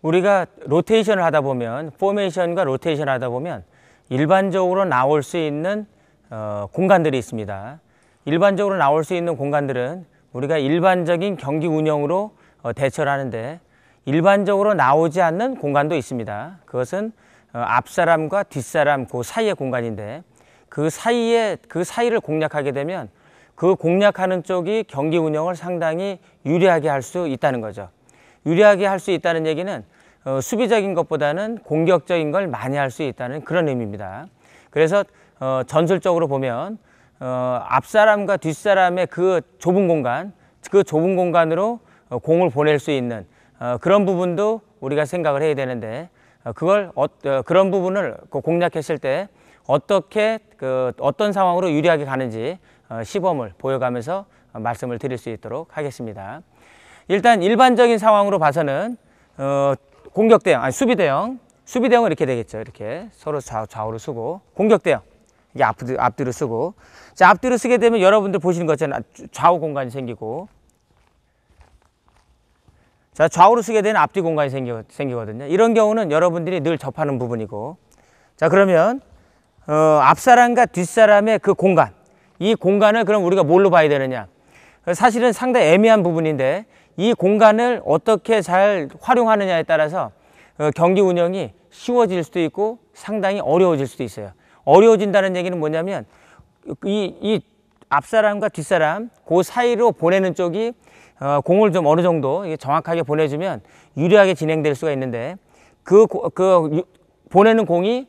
우리가 로테이션을 하다 보면, 포메이션과 로테이션을 하다 보면 일반적으로 나올 수 있는 공간들이 있습니다. 일반적으로 나올 수 있는 공간들은 우리가 일반적인 경기 운영으로 대처를 하는데, 일반적으로 나오지 않는 공간도 있습니다. 그것은 앞사람과 뒷사람 그 사이의 공간인데, 그 사이를 공략하게 되면 그 공략하는 쪽이 경기 운영을 상당히 유리하게 할 수 있다는 거죠. 유리하게 할 수 있다는 얘기는 수비적인 것보다는 공격적인 걸 많이 할 수 있다는 그런 의미입니다. 그래서 전술적으로 보면 앞사람과 뒷사람의 그 좁은 공간으로 공을 보낼 수 있는 그런 부분도 우리가 생각을 해야 되는데, 그런 부분을 공략했을 때 어떤 상황으로 유리하게 가는지 시범을 보여가면서 말씀을 드릴 수 있도록 하겠습니다. 일단 일반적인 상황으로 봐서는 수비대형, 수비대형은 이렇게 되겠죠. 이렇게 서로 좌우로 쓰고, 공격대형 이게 앞뒤로 쓰고. 자, 앞뒤로 쓰게 되면 여러분들 보시는 것처럼 좌우 공간이 생기고, 자, 좌우로 쓰게 되면 앞뒤 공간이 생기거든요. 이런 경우는 여러분들이 늘 접하는 부분이고, 자, 그러면 앞사람과 뒷사람의 그 공간, 이 공간을 그럼 우리가 뭘로 봐야 되느냐? 사실은 상당히 애매한 부분인데, 이 공간을 어떻게 잘 활용하느냐에 따라서 경기 운영이 쉬워질 수도 있고 상당히 어려워질 수도 있어요. 어려워진다는 얘기는 뭐냐면, 이 앞사람과 뒷사람 그 사이로 보내는 쪽이 공을 좀 어느 정도 정확하게 보내주면 유리하게 진행될 수가 있는데, 보내는 공이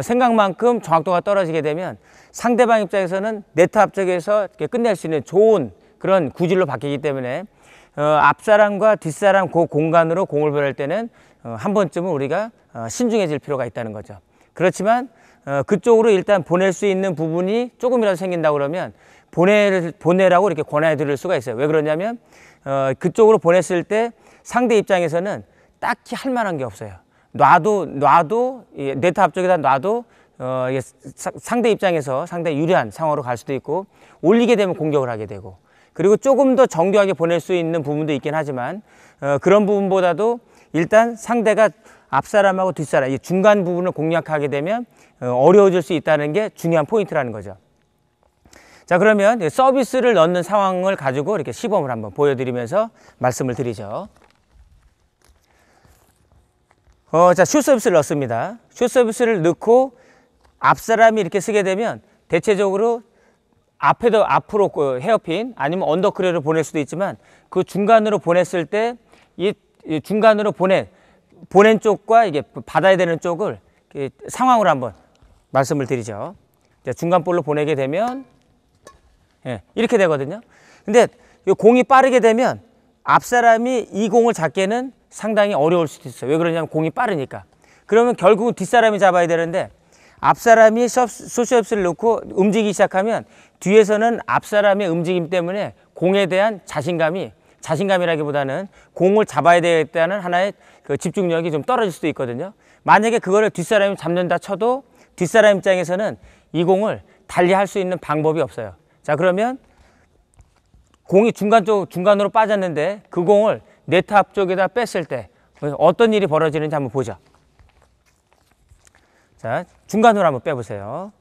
생각만큼 정확도가 떨어지게 되면 상대방 입장에서는 네트 앞쪽에서 끝낼 수 있는 좋은 그런 구질로 바뀌기 때문에 앞사람과 뒷사람 그 공간으로 공을 보낼 때는 한 번쯤은 우리가 신중해질 필요가 있다는 거죠. 그렇지만 그쪽으로 일단 보낼 수 있는 부분이 조금이라도 생긴다고 그러면 보내라고 이렇게 권해 드릴 수가 있어요. 왜 그러냐면 그쪽으로 보냈을 때 상대 입장에서는 딱히 할 만한 게 없어요. 놔도 네트 앞쪽에다 놔도 상대 입장에서 상당히 유리한 상황으로 갈 수도 있고, 올리게 되면 공격을 하게 되고, 그리고 조금 더 정교하게 보낼 수 있는 부분도 있긴 하지만 그런 부분보다도 일단 상대가 앞사람하고 뒷사람 이 중간 부분을 공략하게 되면 어려워질 수 있다는 게 중요한 포인트라는 거죠. 자, 그러면 서비스를 넣는 상황을 가지고 이렇게 시범을 한번 보여드리면서 말씀을 드리죠. 자, 슛 서비스를 넣습니다. 슛 서비스를 넣고 앞사람이 이렇게 쓰게 되면 대체적으로 앞으로 헤어핀 아니면 언더크레를 보낼 수도 있지만, 그 중간으로 보냈을 때 이 중간으로 보낸 쪽과 이게 받아야 되는 쪽을 상황으로 한번 말씀을 드리죠. 중간 볼로 보내게 되면 이렇게 되거든요. 근데 공이 빠르게 되면 앞사람이 이 공을 잡기에는 상당히 어려울 수도 있어요. 왜 그러냐면 공이 빠르니까. 그러면 결국은 뒷사람이 잡아야 되는데, 앞사람이 숏서비스를 넣고 움직이기 시작하면 뒤에서는 앞사람의 움직임 때문에 공에 대한 자신감이라기보다는 공을 잡아야 되겠다는 하나의 그 집중력이 좀 떨어질 수도 있거든요. 만약에 그거를 뒷사람이 잡는다 쳐도 뒷사람 입장에서는 이 공을 달리 할 수 있는 방법이 없어요. 자, 그러면 공이 중간으로 빠졌는데 그 공을 네트 앞쪽에다 뺐을 때 어떤 일이 벌어지는지 한번 보죠. 자, 중간으로 한번 빼보세요.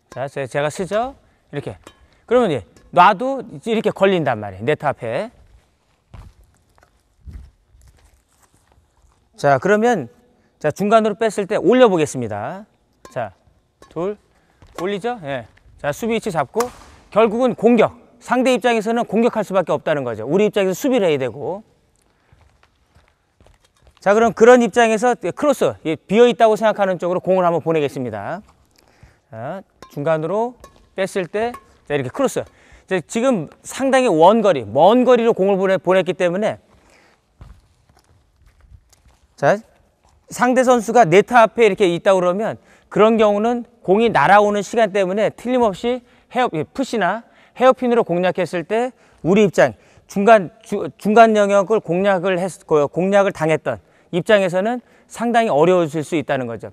자, 제가 쓰죠. 이렇게. 그러면 놔도 이렇게 걸린단 말이에요. 네트 앞에. 자, 그러면 자, 중간으로 뺐을 때 올려보겠습니다. 자, 올리죠. 예. 자, 수비 위치 잡고 결국은 공격. 상대 입장에서는 공격할 수밖에 없다는 거죠. 우리 입장에서 수비를 해야 되고. 자, 그럼 그런 입장에서 크로스, 비어있다고 생각하는 쪽으로 공을 한번 보내겠습니다. 자, 중간으로 뺐을 때, 자, 이렇게 크로스. 자, 지금 상당히 먼 거리로 공을 보냈기 때문에, 자, 상대 선수가 네트 앞에 이렇게 있다고 그러면 그런 경우는 공이 날아오는 시간 때문에 틀림없이 푸시나 헤어핀으로 공략했을 때 우리 입장, 중간 영역을 공략을 당했던 입장에서는 상당히 어려워질 수 있다는 거죠.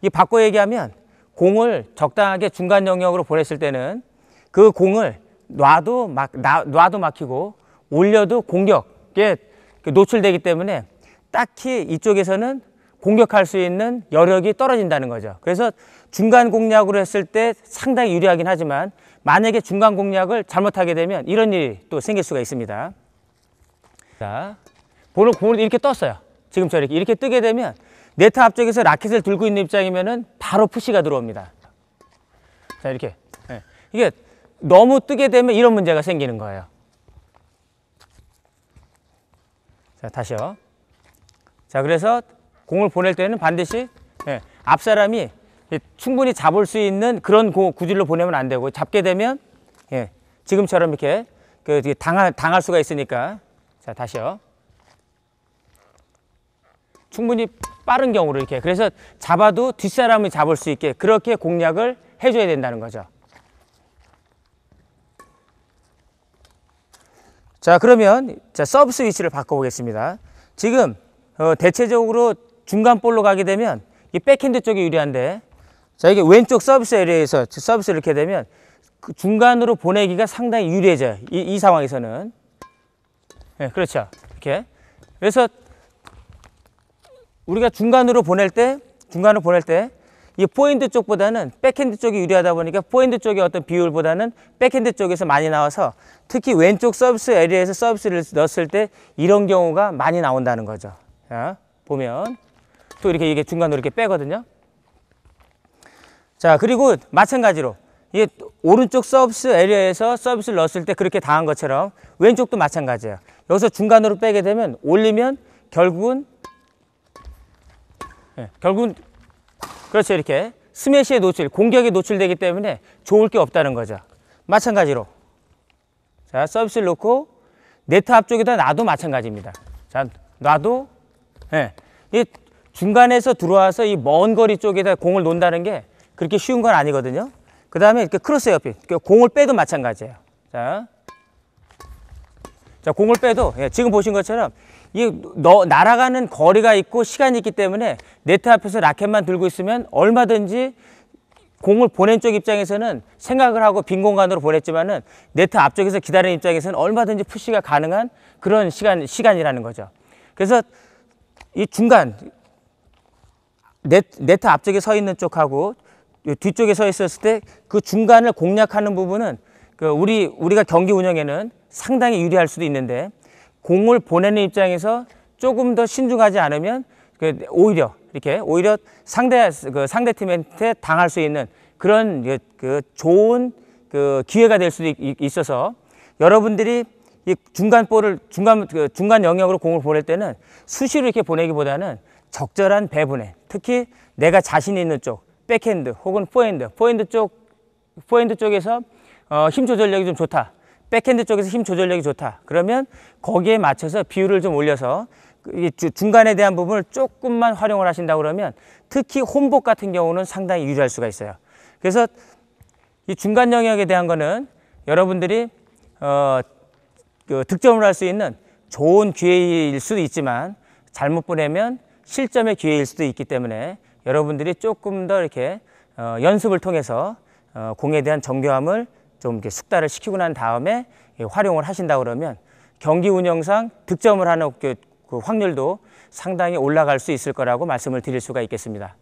이 바꿔 얘기하면 공을 적당하게 중간 영역으로 보냈을 때는 그 공을 놔도 막히고 올려도 공격에 노출되기 때문에 딱히 이쪽에서는 공격할 수 있는 여력이 떨어진다는 거죠. 그래서 중간 공략으로 했을 때 상당히 유리하긴 하지만 만약에 중간 공략을 잘못하게 되면 이런 일이 또 생길 수가 있습니다. 자, 공을 이렇게 떴어요. 지금처럼 이렇게 뜨게 되면 네트 앞쪽에서 라켓을 들고 있는 입장이면은 바로 푸시가 들어옵니다. 자, 이렇게. 네. 이게 너무 뜨게 되면 이런 문제가 생기는 거예요. 자, 다시요. 자, 그래서 공을 보낼 때는 반드시 앞 사람이 충분히 잡을 수 있는 그런 구질로 보내면 안 되고, 잡게 되면 지금처럼 이렇게 당할 수가 있으니까. 자, 다시요. 충분히 빠른 경우로 이렇게, 그래서 잡아도 뒷사람이 잡을 수 있게 그렇게 공략을 해줘야 된다는 거죠. 자, 그러면 서브 스위치를 바꿔보겠습니다. 지금 대체적으로 중간 볼로 가게 되면 이 백핸드 쪽이 유리한데, 자, 이게 왼쪽 서비스 에리어에서 서비스를 이렇게 되면 그 중간으로 보내기가 상당히 유리해져요. 이 상황에서는. 네, 그렇죠. 이렇게. 그래서 우리가 중간으로 보낼 때 이 포핸드 쪽보다는 백핸드 쪽이 유리하다 보니까 포핸드 쪽의 어떤 비율보다는 백핸드 쪽에서 많이 나와서 특히 왼쪽 서비스 에리어에서 서비스를 넣었을 때 이런 경우가 많이 나온다는 거죠. 자, 보면 또 이게 중간으로 이렇게 빼거든요. 자, 그리고 마찬가지로 이 오른쪽 서비스 에리어에서 서비스를 넣었을 때 그렇게 당한 것처럼 왼쪽도 마찬가지예요. 여기서 중간으로 빼게 되면 올리면 결국은 그렇죠. 이렇게 스매시에 공격에 노출되기 때문에 좋을 게 없다는 거죠. 마찬가지로 자, 서비스를 놓고 네트 앞쪽에다 놔도 마찬가지입니다. 자, 놔도 이 중간에서 들어와서 이 먼 거리 쪽에다 공을 놓는다는 게 그렇게 쉬운 건 아니거든요. 그 다음에 이렇게 크로스 에어핀, 공을 빼도 마찬가지예요. 자, 공을 빼도 지금 보신 것처럼 날아가는 거리가 있고 시간이 있기 때문에 네트 앞에서 라켓만 들고 있으면 얼마든지 공을 보낸 쪽 입장에서는 생각을 하고 빈 공간으로 보냈지만은 네트 앞쪽에서 기다리는 입장에서는 얼마든지 푸시가 가능한 그런 시간이라는 거죠. 그래서 이 중간 네트 앞쪽에 서 있는 쪽하고 뒤쪽에 서 있었을 때 그 중간을 공략하는 부분은 우리가 경기 운영에는 상당히 유리할 수도 있는데, 공을 보내는 입장에서 조금 더 신중하지 않으면 오히려 상대 팀한테 당할 수 있는 그런 좋은 기회가 될 수도 있어서, 여러분들이 이 중간 영역으로 공을 보낼 때는 수시로 이렇게 보내기보다는 적절한 배분에, 특히 내가 자신 있는 쪽 백핸드 혹은 포핸드 쪽에서 힘 조절력이 좀 좋다, 백핸드 쪽에서 힘 조절력이 좋다, 그러면 거기에 맞춰서 비율을 좀 올려서 중간에 대한 부분을 조금만 활용을 하신다고 그러면 특히 홈복 같은 경우는 상당히 유리할 수가 있어요. 그래서 이 중간 영역에 대한 거는 여러분들이 득점을 할 수 있는 좋은 기회일 수도 있지만 잘못 보내면 실점의 기회일 수도 있기 때문에 여러분들이 조금 더 이렇게 연습을 통해서 공에 대한 정교함을 좀 이렇게 숙달을 시키고 난 다음에 활용을 하신다 그러면 경기 운영상 득점을 하는 그 확률도 상당히 올라갈 수 있을 거라고 말씀을 드릴 수가 있겠습니다.